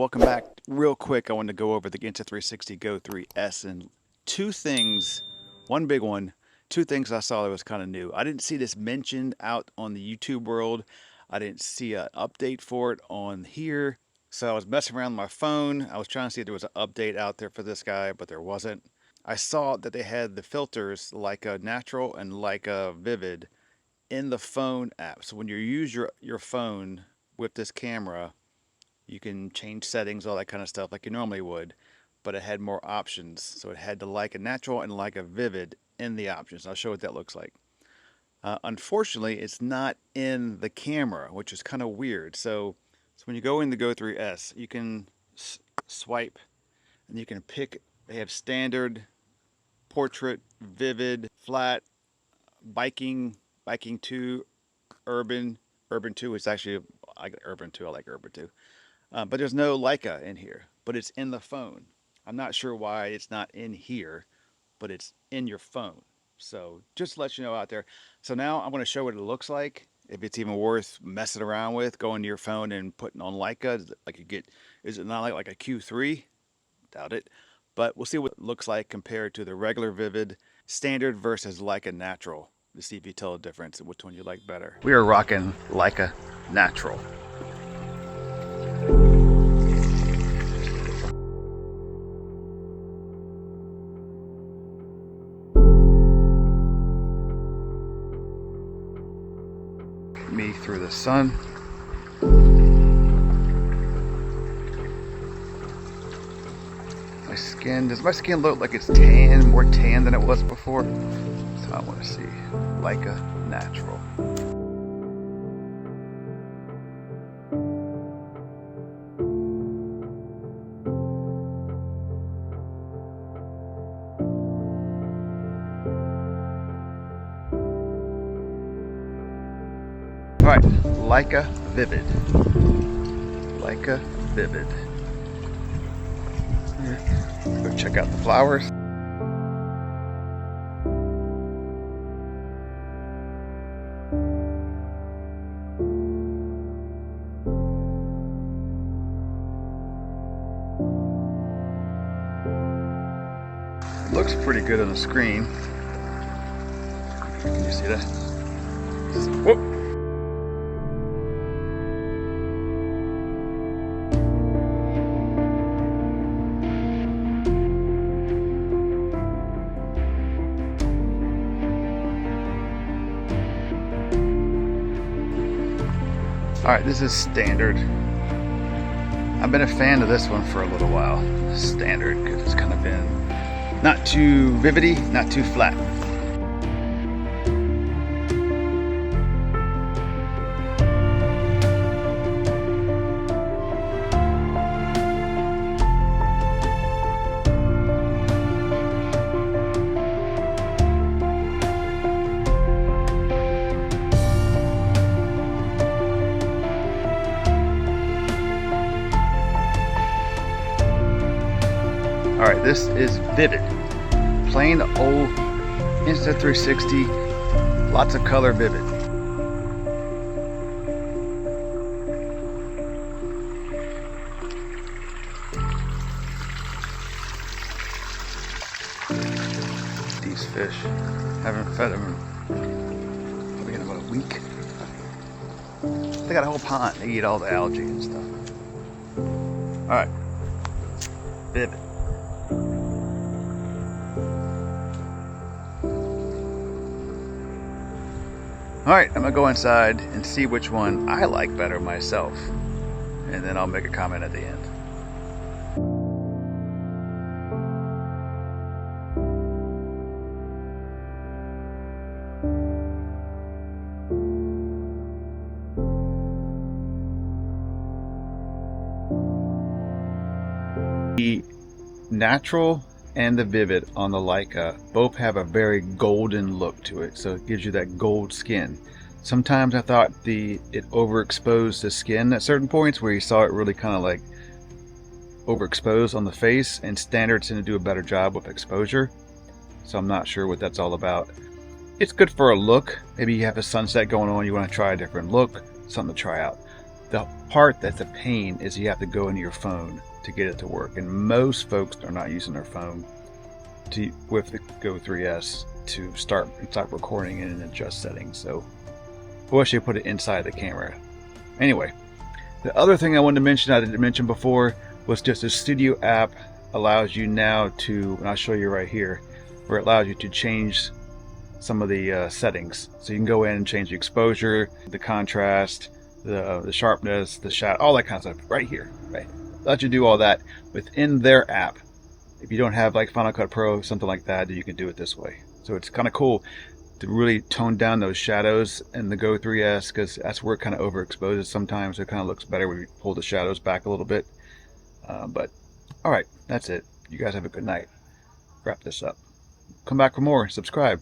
welcome back. Real quick, I wanted to go over the Insta360 Go3S and one big one, two things I saw that was kind of new. I didn't see this mentioned out on the YouTube world. I didn't see an update for it on here. So I was messing around with my phone. I was trying to see if there was an update out there for this guy, but there wasn't. I saw that they had the filters Leica Natural and Leica Vivid in the phone app. So when you use your phone with this camera, you can change settings, all that kind of stuff like you normally would, but it had more options. So it had the Leica Natural and Leica Vivid in the options. I'll show what that looks like. Unfortunately, it's not in the camera, which is kind of weird. So when you go in the Go3S, you can swipe and you can pick. They have standard, portrait, vivid, flat, biking 2, urban 2 is actually, I like urban 2, I like urban 2. But there's no Leica in here, but it's in the phone. I'm not sure why it's not in here, but it's in your phone. So just to let you know out there. So now I'm going to show what it looks like. If it's even worth messing around with, going to your phone and putting on Leica. Is it not like a Q3? Doubt it. But we'll see what it looks like compared to the regular Vivid standard versus Leica Natural to see if you tell the difference and which one you like better. We are rocking Leica Natural. Me through the sun. Does my skin look like it's more tan than it was before? So I want to see Leica Natural. Alright, Leica Vivid. Leica Vivid. Go check out the flowers. It looks pretty good on the screen. Can you see that? Whoop. Alright, this is standard. I've been a fan of this one for a little while. Standard, because it's kind of been not too vividy, not too flat. Alright, this is Vivid. Plain old Insta360, lots of color Vivid. These fish, haven't fed them probably in about a week. They got a whole pond, they eat all the algae and stuff. Alright, Vivid. Alright, I'm going to go inside and see which one I like better myself. And then I'll make a comment at the end. The Natural and the Vivid on the Leica both have a very golden look to it, so it gives you that gold skin. Sometimes I thought it overexposed the skin at certain points where you saw it really kind of like overexposed on the face, and standard tend to do a better job with exposure. So I'm not sure what that's all about. It's good for a look. Maybe you have a sunset going on, you want to try a different look, something to try out. The part that's a pain is you have to go into your phone to get it to work, and most folks are not using their phone with the Go3S to start recording and adjust settings. So I wish they put it inside the camera. Anyway, the other thing I wanted to mention, I didn't mention before, was just the Studio app allows you now to, and I'll show you right here, where it allows you to change some of the settings. So you can go in and change the exposure, the contrast, the sharpness, the shadow, all that kind of stuff right here. Right, let you do all that within their app. If you don't have like Final Cut Pro, something like that, then you can do it this way. So it's kind of cool to really tone down those shadows in the Go3S, because that's where it kind of overexposes sometimes. So it kind of looks better when you pull the shadows back a little bit. But all right, that's it. You guys have a good night. Wrap this up. Come back for more. Subscribe.